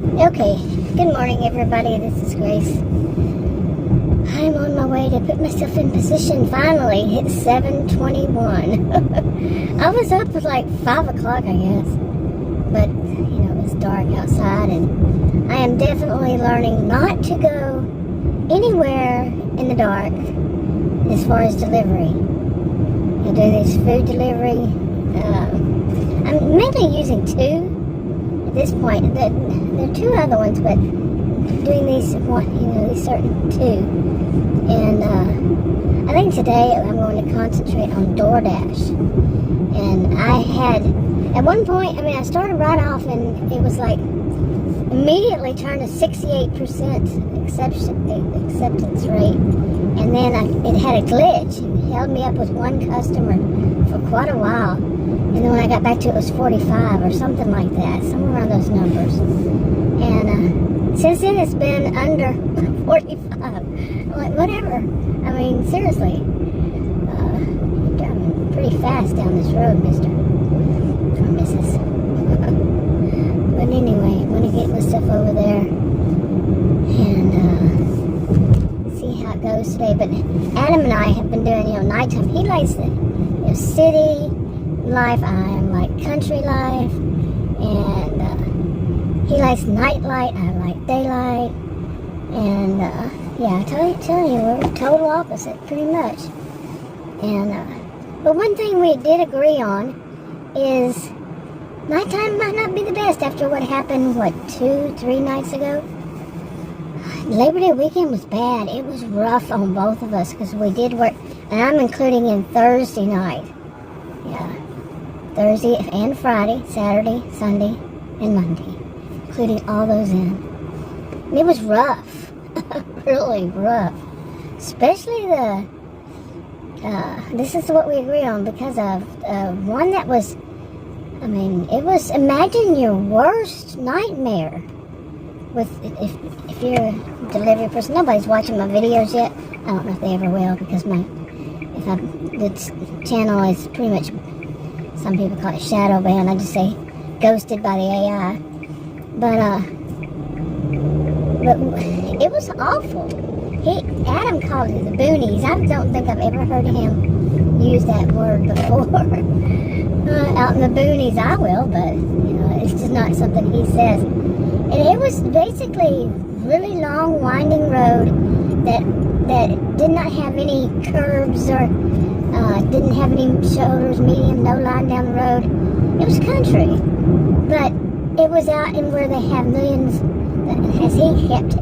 Okay, good morning everybody, this is Grace. I'm on my way to put myself in position finally. It's 7:21. I was up at like 5 o'clock, I guess. But, it's dark outside and I am definitely learning not to go anywhere in the dark as far as delivery. I do this food delivery. I'm mainly using two at this point. There are two other ones, but doing these certain two. And I think today I'm going to concentrate on Doordash. And I had, at one point, I started right off and it was like immediately turned to 68% acceptance rate. And then it had a glitch and held me up with one customer for quite a while. And then when I got back to it, it was 45 or something like that, somewhere around those numbers. And since then, it's been under 45. I'm like, whatever. Seriously. You're driving pretty fast down this road, mister. Or Mrs. But anyway, I'm going to get myself over there and see how it goes today. But Adam and I have been doing, nighttime. He likes the city life. I am like country life. And he likes nightlight. I like daylight. And I tell you, we're total opposite, pretty much. And but one thing we did agree on is nighttime might not be the best after what happened, 2-3 nights ago. Labor Day weekend was bad. It was rough on both of us because we did work, and I'm including in Thursday night. Yeah, Thursday and Friday, Saturday, Sunday, and Monday, including all those in. And it was rough, really rough, especially this is what we agree on because of one that was, it was, imagine your worst nightmare with, if you're a delivery person. Nobody's watching my videos yet. I don't know if they ever will because this channel is pretty much, some people call it shadow banned. I just say ghosted by the AI. But it was awful. Adam called it the boonies. I don't think I've ever heard him use that word before. Out in the boonies, I will, but it's just not something he says. And it was basically really long, winding road that did not have any curbs or didn't have any shoulders, medium, no line down the road. It was country, but it was out in where they have millions. As he kept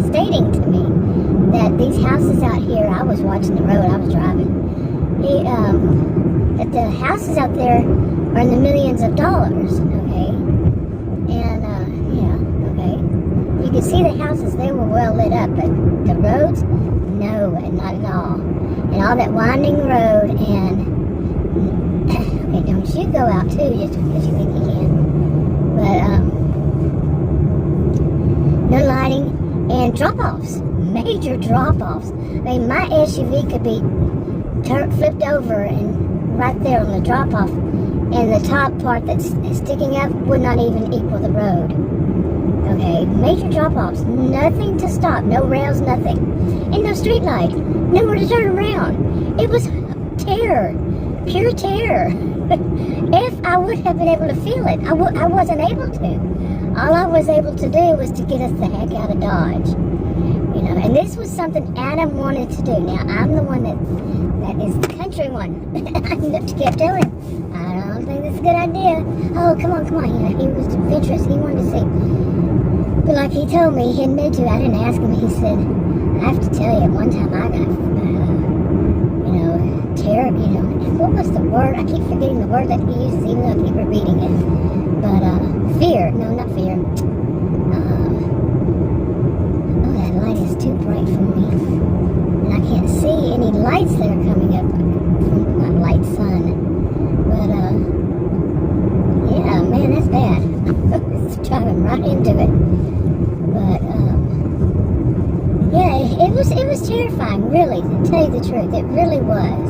stating to me that these houses out here, I was watching the road, I was driving. That the houses out there are in the millions of dollars, okay? And, okay. You could see the houses, they were well lit up, but the roads, no, not at all. And all that winding road, and, okay, don't you go out too, just because you think you can. But, no lighting, and drop-offs, major drop-offs. My SUV could be flipped over and right there on the drop-off, and the top part that's sticking up would not even equal the road. Okay, major drop-offs, nothing to stop, no rails, nothing, and no street light, nowhere to turn around. It was terror, pure terror. If I would have been able to feel it, I wasn't able to. All I was able to do was to get us the heck out of Dodge. And this was something Adam wanted to do. Now, I'm the one that is the country one. I kept telling him, I don't think that's a good idea. Oh, come on. He was adventurous. He wanted to see. But like he told me, he admitted to it. I didn't ask him. He said, I have to tell you, one time I got, terror, what was the word? I keep forgetting the word that he uses, even though I keep repeating it. But, fear. No, not fear. That light is too bright for me. And I can't see any lights that are coming up from my light sun. But, yeah, man, that's bad. It's driving right into it. But, yeah, it was terrifying, really, to tell you the truth. It really was.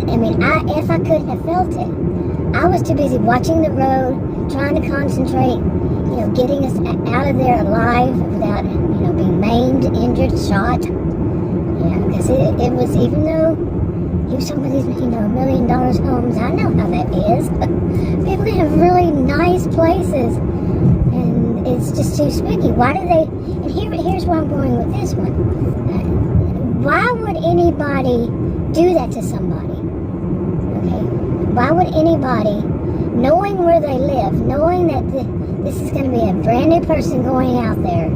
And, if I could have felt it, I was too busy watching the road, trying to concentrate, getting us out of there alive without, being maimed, injured, shot. Because it was, even though he was talking about these, $1 million homes, I know how that is. People have really nice places, and it's just too spooky. Why do they, and here's where I'm going with this one. Why would anybody do that to somebody? Okay? Why would anybody, knowing where they live, knowing that this is going to be a brand new person going out there,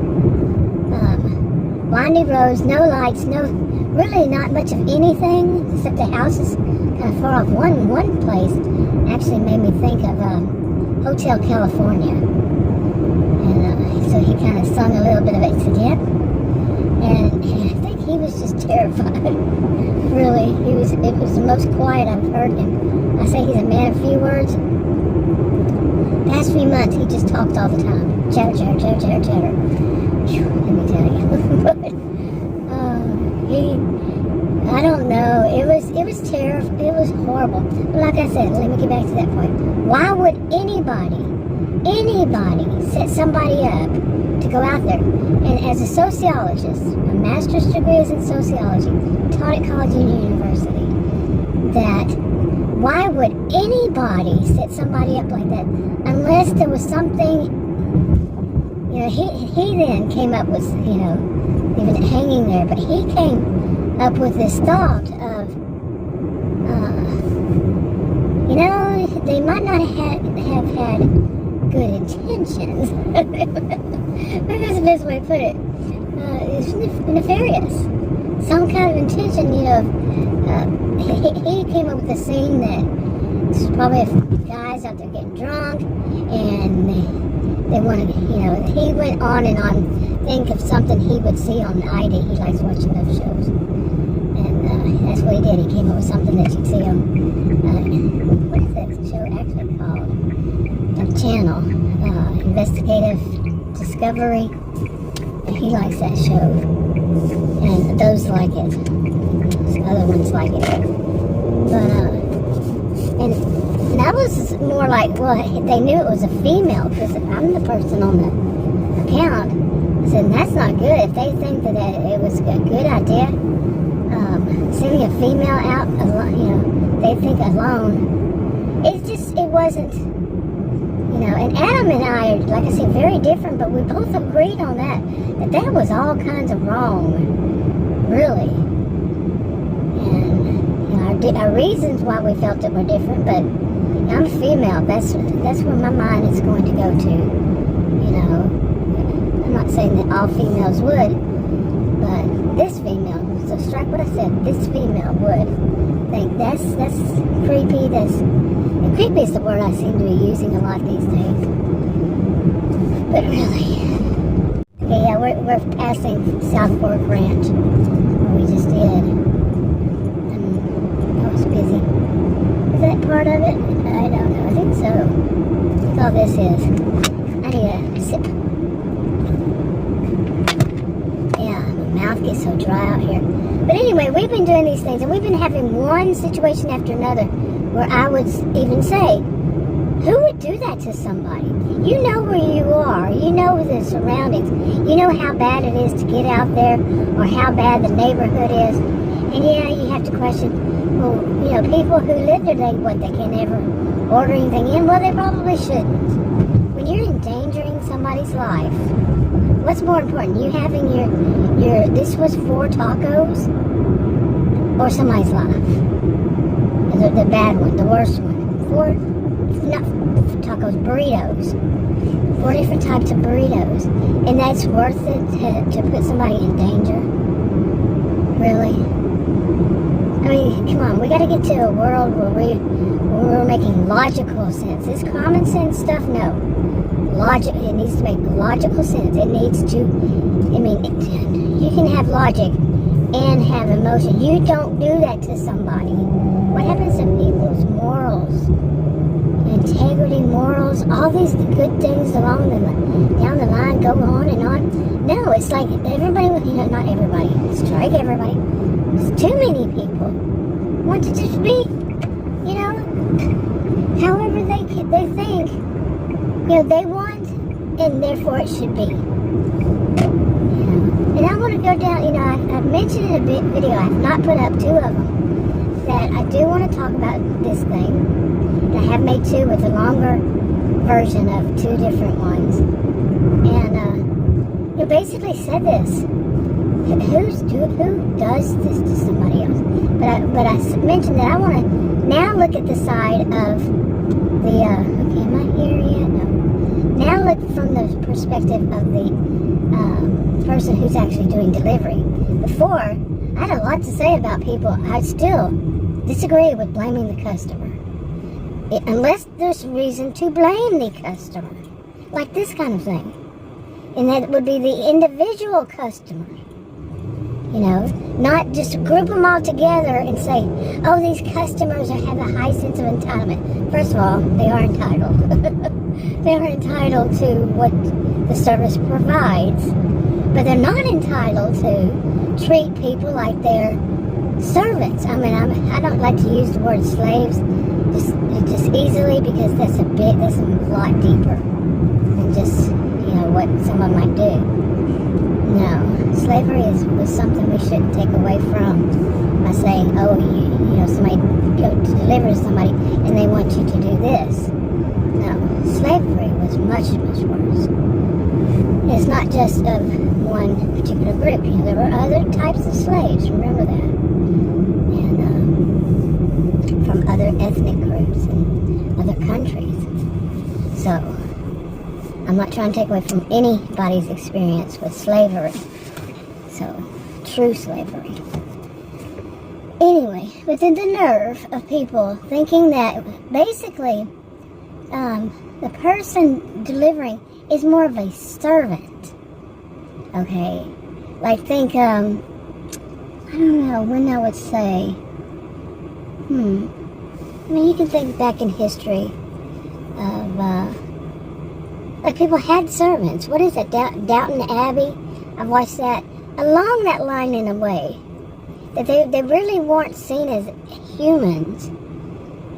windy roads, no lights, really not much of anything, except the house is kind of far off. One place actually made me think of Hotel California. And so he kind of sung a little bit of it again. And I think he was just terrified. Really, it was the most quiet I've heard him. I say he's a man of few words. Past few months, he just talked all the time. Chatter, chatter, chatter, chatter, chatter. Whew, let me tell you. I don't know. It was terrible. It was horrible. But like I said, let me get back to that point. Why would anybody set somebody up to go out there? And as a sociologist, my master's degree is in sociology, taught at college and university, that why would anybody set somebody up like that unless there was something, he then came up with, even hanging there, but he came up with this thought of, they might not have had good intentions. Maybe that's the best way to put it. It's nefarious. Some kind of intention, he came up with a scene that it's probably guys out there getting drunk, and they wanted, he went on and on, think of something he would see on ID. He likes watching those shows. And that's what he did. He came up with something that you'd see on, what is that show actually called? A channel, Investigative Discovery. And he likes that show. And those like it. Other ones like it. But, and that was more like, well, they knew it was a female, because I'm the person on the account. I said, that's not good. If they think that it was a good idea, sending a female out, they think alone. It wasn't, and Adam and I are, like I said, very different, but we both agreed on that was all kinds of wrong, really. And, our reasons why we felt it were different, but I'm female. That's where my mind is going to go to, I'm not saying that all females would, but this female, so strike what I said, this female would think that's creepy. Creepy is the word I seem to be using a lot these days. But really, okay, yeah, we're passing South Fork Ranch, where we just did. And I was busy. Is that part of it? I don't know. I think so. That's all this is. I need a sip. Mouth gets so dry out here. But anyway, we've been doing these things, and we've been having one situation after another where I would even say, who would do that to somebody? You know where you are. You know the surroundings. You know how bad it is to get out there, or how bad the neighborhood is. And yeah, you have to question, well, people who live there, they can't ever order anything in? Well, they probably shouldn't. When you're endangering somebody's life, what's more important, you having your this was 4 tacos, or somebody's life? The bad one, the worst one. 4, not tacos, burritos. 4 different types of burritos. And that's worth it to put somebody in danger? Really? I mean, come on, we gotta get to a world where we're making logical sense. This common sense stuff, no. Logic, it needs to make logical sense. It needs to, you can have logic and have emotion. You don't do that to somebody. What happens to people's morals? Integrity, morals, all these good things down the line go on and on. No, it's like everybody, not everybody, strike everybody. There's too many people want to just be, however they think. They want and therefore it should be. And I want to go down, I've mentioned in a video, I have not put up 2 of them, that I do want to talk about this thing. And I have made 2 with a longer version of 2 different ones. And it basically said this. Who does this to somebody else? But I mentioned that I want to now look at the side of the, okay, am I here yet? No. Now look from the perspective of the person who's actually doing delivery. Before, I had a lot to say about people. I still disagree with blaming the customer. Unless there's reason to blame the customer. Like this kind of thing. And that would be the individual customer. Not just group them all together and say, oh, these customers have a high sense of entitlement. First of all, they are entitled. They are entitled to what the service provides. But they're not entitled to treat people like they're servants. I mean, I don't like to use the word slaves just easily, because that's a lot deeper than just, what someone might do. No, slavery was something we shouldn't take away from by saying, oh, somebody go to deliver somebody and they want you to do this. No, slavery was much, much worse. It's not just of one particular group. There were other types of slaves, remember that. And from other ethnic groups and other countries. So, I'm not trying to take away from anybody's experience with slavery. So, true slavery. Anyway, but then the nerve of people thinking that basically the person delivering is more of a servant. Okay? Like think, I don't know when I would say, I mean, you can think back in history of, like people had servants. What is it? Downton Abbey? I've watched that. Along that line in a way. That they really weren't seen as humans.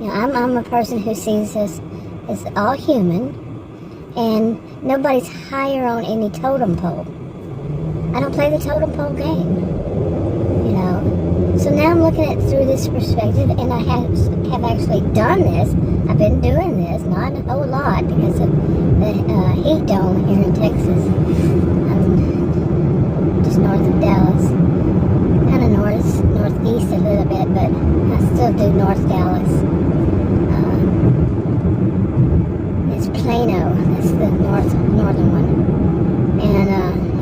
I'm a person who sees us as all human. And nobody's higher on any totem pole. I don't play the totem pole game. So now I'm looking at it through this perspective, and I have actually done this. I've been doing this, not a whole lot, because of the heat dome here in Texas. I'm just north of Dallas. Kind of northeast a little bit, but I still do North Dallas. It's Plano. That's the northern one. And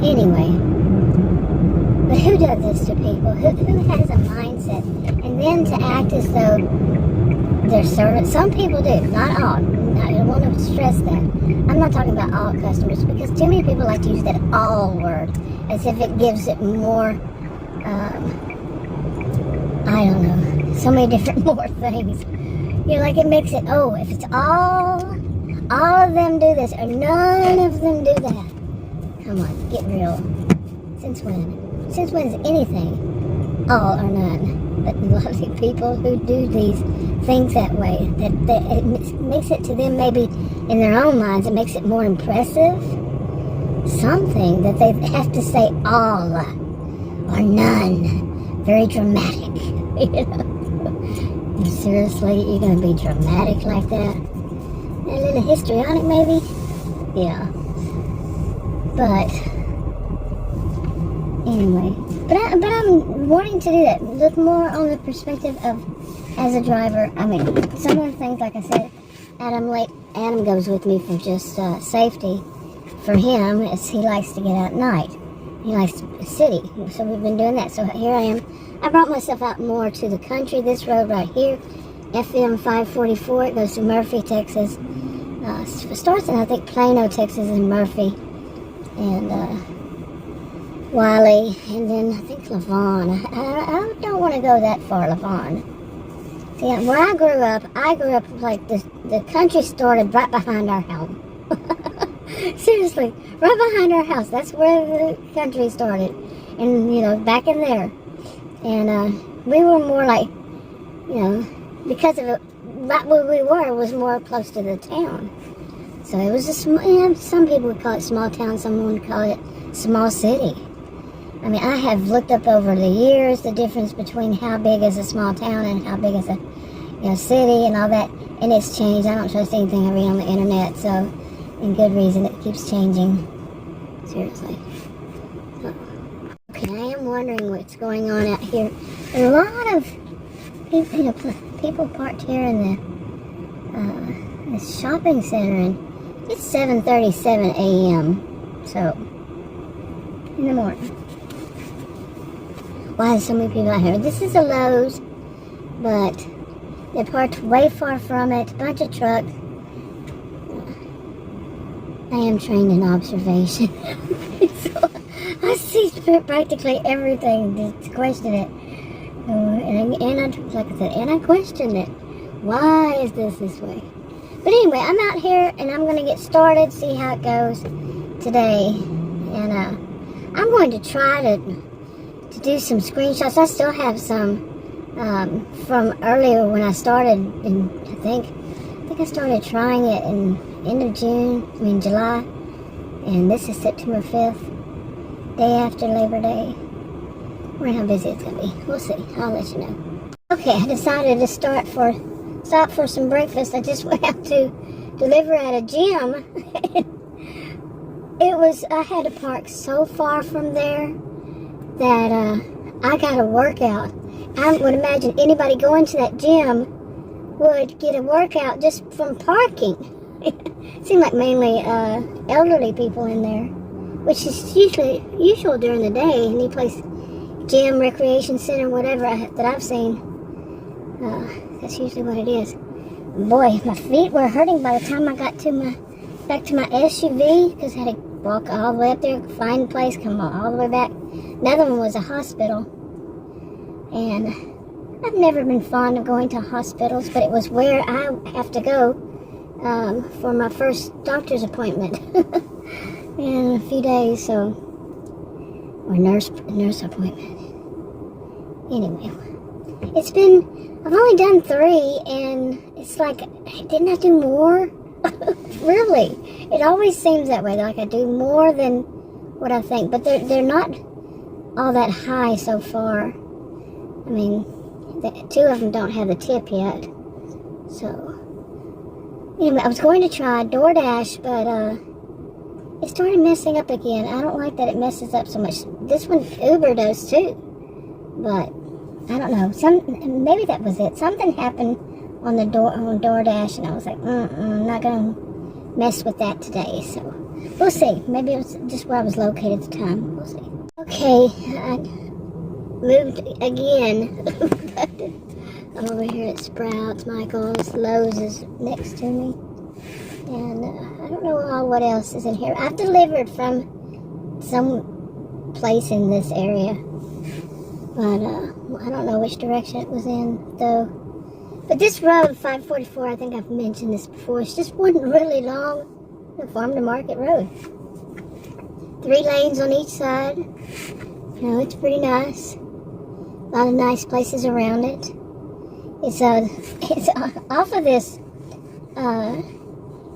anyway. But who does this to people? Who has a mindset? And then to act as though they're servants. Some people do, not all. I want to stress that. I'm not talking about all customers, because too many people like to use that all word as if it gives it more, I don't know, so many different more things. Like it makes it, oh, if it's all of them do this, or none of them do that. Come on, get real. Since when? Since when is anything all or none? But a lot of people who do these things that way, that it makes it to them, maybe in their own minds, it makes it more impressive. Something that they have to say all or none. Very dramatic. Seriously, you're going to be dramatic like that? A little histrionic, maybe? Yeah. But anyway, but I'm wanting to do that. Look more on the perspective of, as a driver. I mean, some of the things, like I said, Adam goes with me for just safety. For him, as he likes to get out at night. He likes the city, so we've been doing that. So here I am. I brought myself out more to the country. This road right here, FM-544, it goes to Murphy, Texas. It starts in, I think, Plano, Texas, and Murphy. And Wiley, and then I think Lavon. I don't want to go that far, Lavon. See, where I grew up like the country started right behind our home. Seriously, right behind our house. That's where the country started. And, back in there. And we were more like, because of it, right where we were was more close to the town. So it was a small, some people would call it small town, someone would call it small city. I mean, I have looked up over the years the difference between how big is a small town and how big is a city and all that, and it's changed. I don't trust anything I read on the internet, so, and good reason, it keeps changing. Seriously. So, okay, I am wondering what's going on out here. A lot of people, people parked here in the shopping center, and it's 7:37 a.m. So, in the morning. Why is so many people out here? This is a Lowe's, but they're parked way far from it. A bunch of trucks. I am trained in observation. So I see practically everything to question it. And like I said, and I questioned it. Why is this way? But anyway, I'm out here and I'm going to get started, see how it goes today. And I'm going to try to do some screenshots. I still have some from earlier when I started, and I think I started trying it in end of July, and this is September 5th, day after Labor Day. I wonder how busy it's gonna be. We'll see. I'll let you know. Okay, I decided to stop for some breakfast. I just went out to deliver at a gym. I had to park so far from there that I got a workout. I would imagine anybody going to that gym would get a workout just from parking. It seemed like mainly elderly people in there, which is usual during the day. Any place, gym, recreation center, whatever that I've seen, that's usually what it is. Boy, my feet were hurting by the time I got back to my SUV, because I had to walk all the way up there, find a place, come all the way back. Another one was a hospital, and I've never been fond of going to hospitals, but it was where I have to go for my first doctor's appointment in a few days, or nurse appointment. Anyway, I've only done 3, and it's like, didn't I do more? Really, it always seems that way. Like I do more than what I think, but they're not all that high so far. I mean, 2 of them don't have the tip yet. So anyway, I was going to try Doordash, but it started messing up again. I don't like that it messes up so much. This one, Uber does too, but I don't know. Maybe that was it. Something happened on Doordash, and I was like, I'm not gonna mess with that today. So we'll see. Maybe it was just where I was located at the time. We'll see. Okay, I moved again. I'm over here at Sprouts, Michael's, Lowe's is next to me, and I don't know what else is in here. I've delivered from some place in this area, but I don't know which direction it was in though. But this road, 544, I think I've mentioned this before, it's just one really long farm to market road. 3 lanes on each side. It's pretty nice. A lot of nice places around it. It's off of this,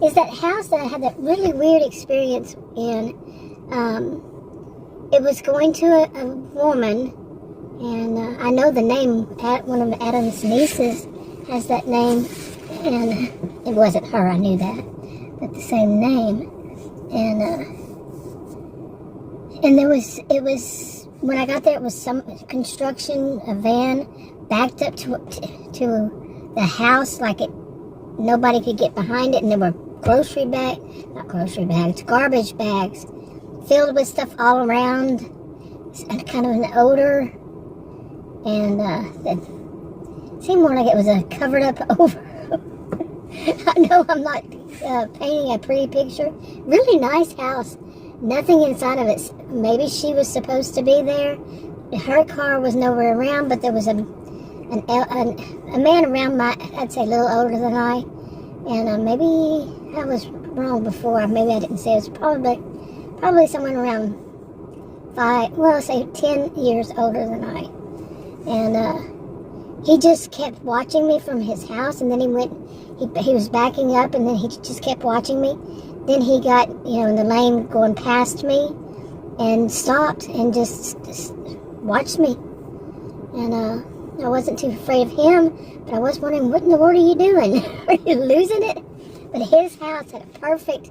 is that house that I had that really weird experience in. It was going to a woman, and I know the name, one of Adam's nieces has that name, and it wasn't her, I knew that, but the same name, and it was, when I got there, it was some construction, a van, backed up to the house, like nobody could get behind it, and there were garbage bags, filled with stuff all around, kind of an odor, and it seemed more like it was a covered up over. I know I'm not painting a pretty picture. Really nice house. Nothing inside of it. Maybe she was supposed to be there. Her car was nowhere around, but there was a man around I'd say a little older than I. And maybe I was wrong before. Maybe I didn't say it was probably someone around 10 years older than I. And he just kept watching me from his house, and then he was backing up, and then he just kept watching me. then he got, in the lane going past me and stopped and just watched me. And I wasn't too afraid of him, but I was wondering, what in the world are you doing? Are you losing it? But his house had a perfect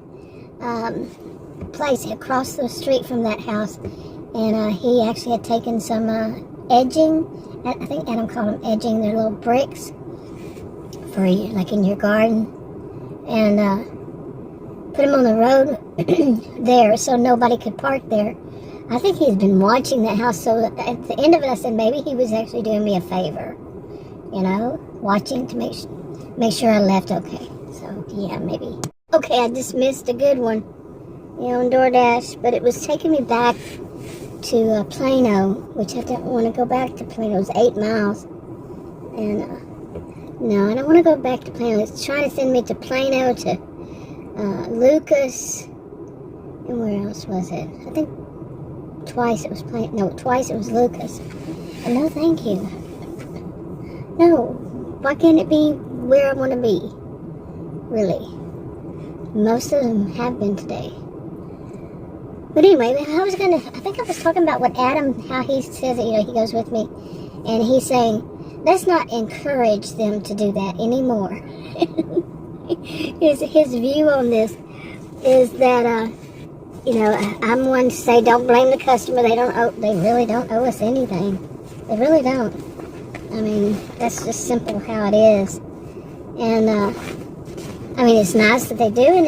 place across the street from that house. And he actually had taken some edging. I think Adam called them edging. They're little bricks for you, like in your garden. And put them on the road there so nobody could park there. I think he's been watching that house, so at the end of it I said maybe he was actually doing me a favor, watching to make sure I left okay. So yeah, maybe. Okay, I just missed a good one, on Doordash, but it was taking me back to Plano, which I don't want to go back to Plano. It was 8 miles, and no, I don't want to go back to Plano. It's trying to send me to Plano, to Lucas, and where else was it? I think twice it was twice it was Lucas. And no, thank you. No, why can't it be where I want to be? Really, most of them have been today. But anyway, I think I was talking about what Adam, how he says that, he goes with me, and he's saying, let's not encourage them to do that anymore. His view on this is that, I'm one to say, don't blame the customer. They really don't owe us anything. They really don't. I mean, that's just simple how it is. And, it's nice that they do, and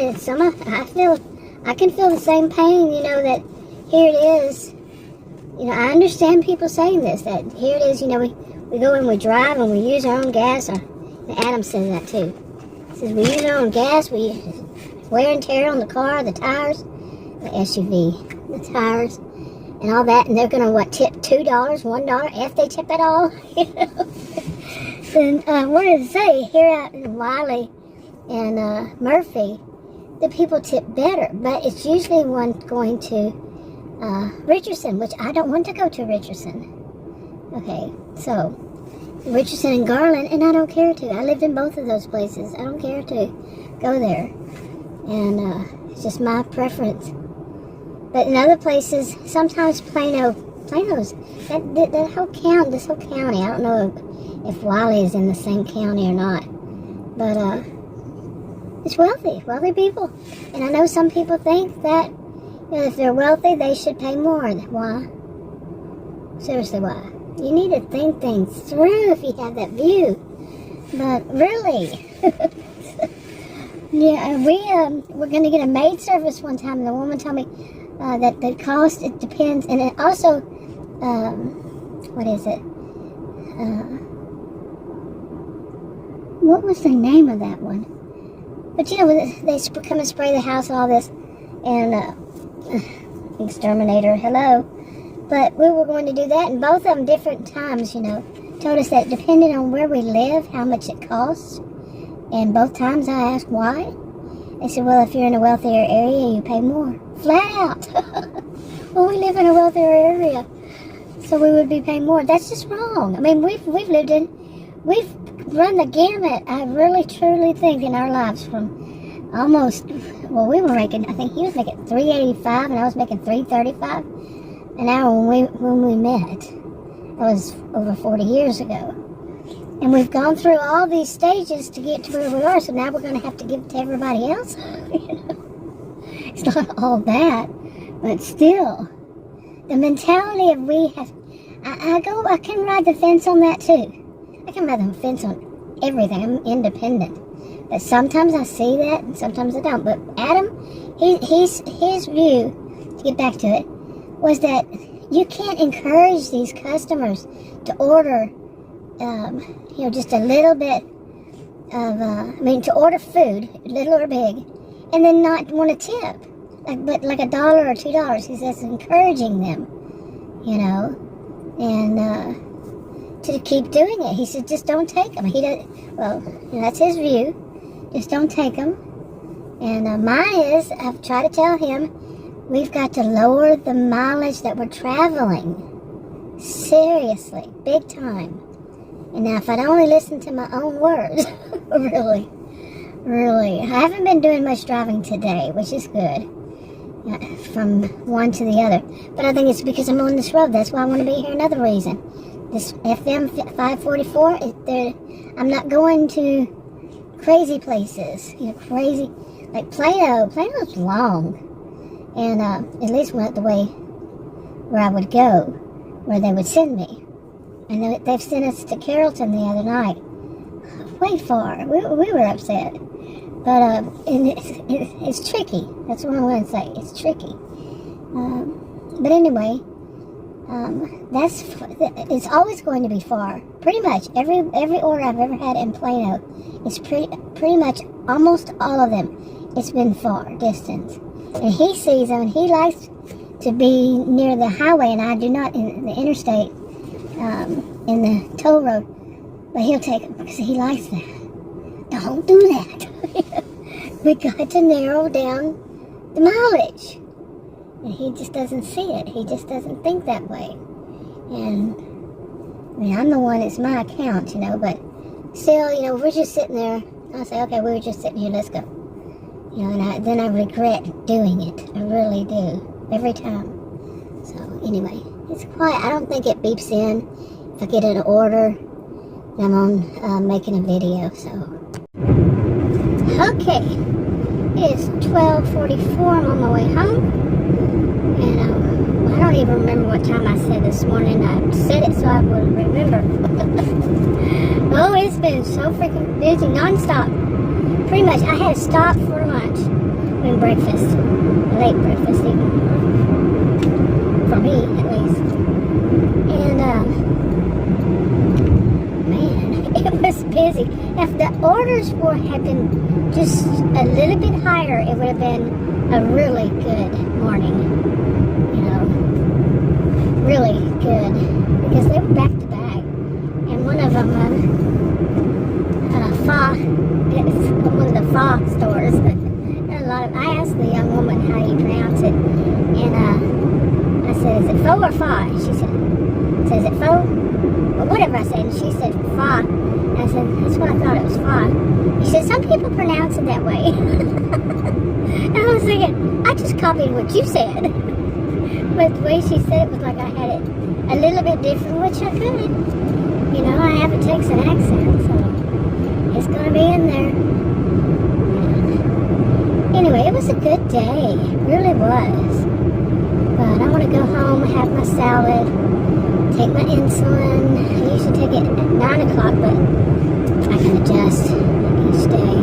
I can feel the same pain, that here it is. I understand people saying this, that here it is, we go and we drive and we use our own gas. And Adam says that too. He says we use our own gas, we wear and tear on the car, the tires, the SUV, the tires, and all that, and they're going to, tip $2, $1, if they tip at all? Then, what did it say? Here out in Wiley and Murphy, the people tip better, but it's usually one going to Richardson, which I don't want to go to Richardson. Okay, so Richardson and Garland, and I don't care to. I lived in both of those places. I don't care to go there, and it's just my preference. But in other places, sometimes Plano's that whole county, this whole county. I don't know if Wiley is in the same county or not, but it's wealthy people. And I know some people think that if they're wealthy, they should pay more. Why? Seriously, why? You need to think things through if you have that view. But really, yeah, we're going to get a maid service one time, and the woman told me that the cost, it depends, and it also, what is it? What was the name of that one? But they come and spray the house and all this, and exterminator, hello. But we were going to do that, and both of them different times, told us that depending on where we live, how much it costs. And both times I asked why. They said, well, if you're in a wealthier area, you pay more. Flat out. Well, we live in a wealthier area, so we would be paying more. That's just wrong. I mean, we've run the gamut, I really truly think, in our lives, from almost, we were making, I think he was making $3.85 and I was making $3.35 an hour when we met. That was over 40 years ago. And we've gone through all these stages to get to where we are, so now we're going to have to give it to everybody else. It's not all that, but still, the mentality of we have, I can ride the fence on that too. I can ride the fence on everything. I'm independent. But sometimes I see that and sometimes I don't. But Adam, his view, to get back to it, was that you can't encourage these customers to order, just a little bit of, to order food, little or big, and then not want to tip. But like $1 or $2. He says encouraging them, and to keep doing it. He said, just don't take them. That's his view. Just don't take them. And mine is, I've tried to tell him, we've got to lower the mileage that we're traveling. Seriously, big time. And now if I'd only listen to my own words, Really. I haven't been doing much driving today, which is good. From one to the other. But I think it's because I'm on this road. That's why I want to be here. Another reason. This FM 544, I'm not going to crazy places. Crazy. Like Plano. Plano's long. And at least went the way where I would go, where they would send me. And they've sent us to Carrollton the other night. Way far. We were upset. But it's tricky. That's what I want to say. It's tricky. But anyway, it's always going to be far. Pretty much every order I've ever had in Plano, it's pretty much almost all of them. It's been far distance, and he sees them. And he likes to be near the highway, and I do not in the interstate, in the toll road. But he'll take it because he likes that. Don't do that. We got to narrow down the mileage. And he just doesn't see it. He just doesn't think that way. And, I'm the one, it's my account, but still, we're just sitting there. I'll say, okay, we were just sitting here, let's go. And then I regret doing it. I really do. Every time. So, anyway, it's quiet. I don't think it beeps in if I get an order. I'm on making a video, so. Okay, it's 12:44. I'm on my way home, and I don't even remember what time I said this morning. I said it so I would remember. Oh, it's been so freaking busy, non-stop. Pretty much, I had to stop for lunch and breakfast, late breakfast even, for me at least. And it was busy. If the orders had been just a little bit higher, it would have been a really good morning. Really good. Because they were back to back. And one of them, it's one of the pho stores. I asked the young woman how you pronounce it. And I said, is it pho or pho? She said, is it pho? Or whatever I said. And she said, pho. I said, that's what I thought it was fun. She said, some people pronounce it that way. And I was thinking, I just copied what you said. But the way she said it was like I had it a little bit different, which I could. I have a Texan accent, so it's going to be in there. Anyway, it was a good day. It really was. But I want to go home, have my salad, take my insulin. I usually take it at 9 o'clock, but I can adjust each day.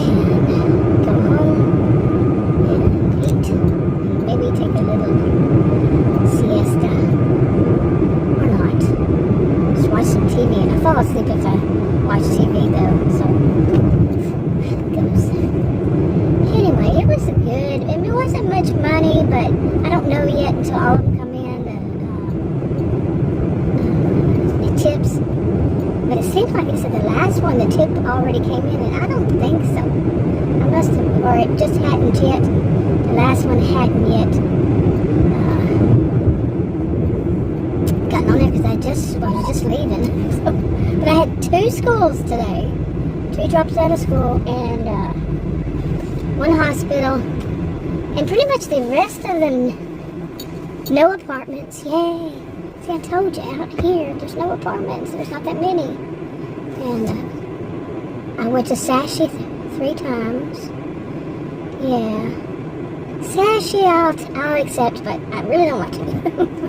And go home and eat. Maybe take a little siesta. Or not. Just watch some TV. And I fall asleep if I watch TV though, so it goes. Anyway, it was good. It wasn't much money, but I don't know yet until all of them come in. The tips. But it seems like it said the last one, the tip already came in, and I don't think so. I must have, or it just hadn't yet. The last one hadn't yet gotten on there because I was just leaving. So, but I had 2 schools today. 2 drops out of school and 1 hospital. And pretty much the rest of them, no apartments. Yay! See, I told you, out here, there's no apartments. There's not that many. And I went to Sashi 3 times. Yeah. Sashi, I'll accept, but I really don't want to.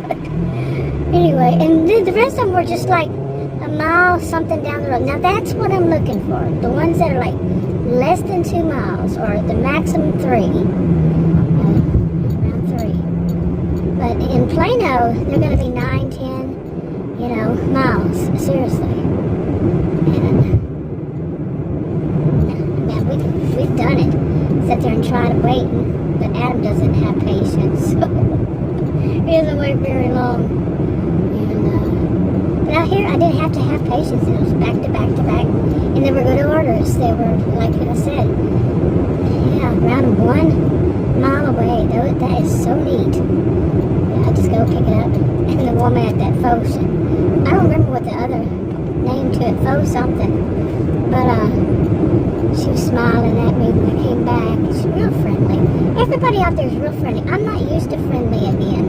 But anyway, and the rest of them were just like a mile something down the road. Now, that's what I'm looking for. The ones that are like less than 2 miles, or the maximum 3. Around 3. But in Plano, they're going to be 9, 10, miles. Seriously. And we've done it. Sit there and try to wait, but Adam doesn't have patience, so he doesn't wait very long. And but out here, I didn't have to have patience. It was back to back to back, and they were good orders. They were, like I said, around 1 mile away. That is so neat. I just go pick it up. And the woman at that folks, I don't remember what the other name to it, faux something. But she was smiling at me when I came back. She's real friendly. Everybody out there is real friendly. I'm not used to friendly again.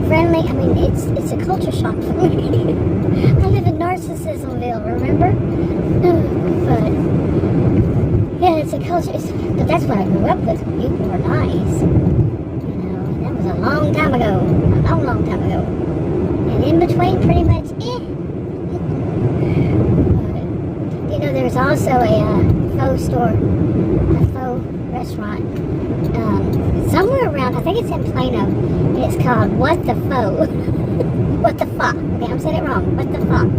Friendly, I mean, it's a culture shock for me. I live in Narcissismville, remember? But yeah, it's a culture. But that's what I grew up with. People were nice. That was a long time ago. A long, long time ago. And in between, pretty much, there's also a faux store, a faux restaurant, somewhere around, I think it's in Plano, and it's called What the Faux. What the Fuck. Okay, I'm saying it wrong. What the Fuck.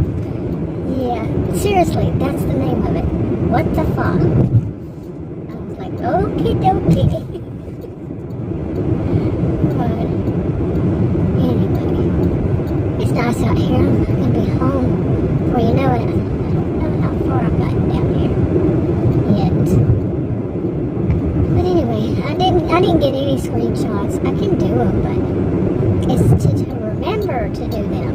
Yeah, seriously, that's the name of it. What the Fuck. I was like, okie dokie. But anyway, it's nice out here. I'm going to be home before you know it. I've gotten down here yet. But anyway, I didn't get any screenshots. I can do them, but it's to remember to do them.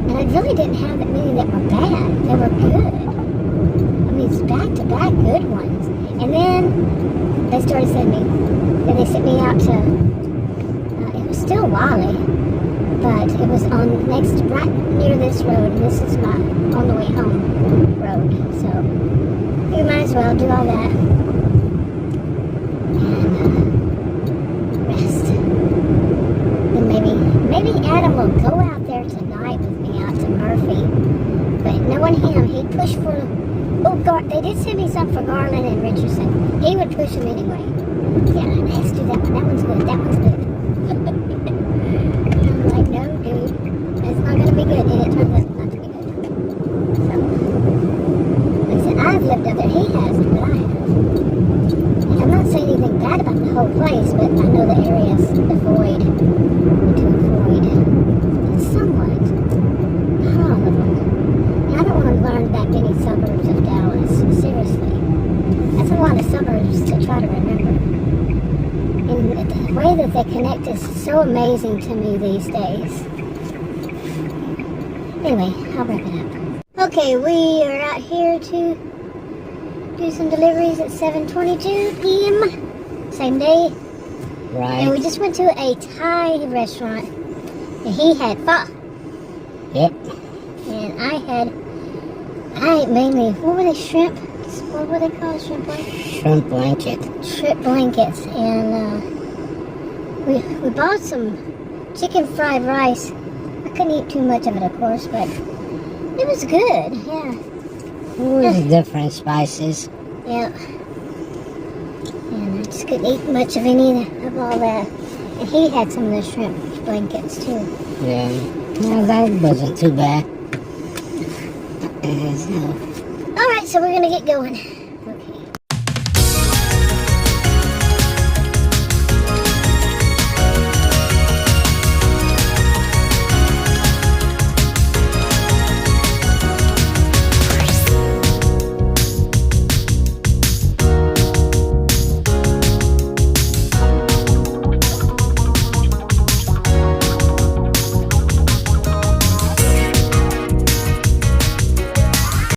And I really didn't have that many that were bad. They were good. I mean, it's back-to-back good ones. And then they started sending me. Then they sent me out to. It was still Wiley. But it was right near this road, and this is my on the way home road. So you might as well do all that and rest. And maybe Adam will go out there tonight with me out to Murphy. But knowing him, he'd push for. They did send me some for Garland and Richardson. He would push them anyway. Yeah, let's do that one. That one's good. That one's good. Like, no, dude, it's not going to be good, and it turns out not to be good. So, like I said, I've lived up there. He hasn't, but I have. And I'm not saying anything bad about the whole place, but I know the areas to avoid. Somewhat. Not all of them. And I don't want to learn that many suburbs of Dallas. Seriously. That's a lot of suburbs to try to remember. And the way that they connect is so amazing to me these days. Anyway, I'll wrap it up. Okay, we are out here to do some deliveries at 7:22 p.m. Same day. Right. And we just went to a Thai restaurant. And he had pho. Yep. And I ate mainly, what were they, shrimp? What were they called? Shrimp blankets? Shrimp blanket. Shrimp blankets. And we bought some chicken fried rice. I couldn't eat too much of it, of course, but it was good. Yeah. It was different spices. Yeah. And I just couldn't eat much of any of all that. And he had some of the shrimp blankets too. Yeah. No, that wasn't too bad. Alright, so we're gonna get going.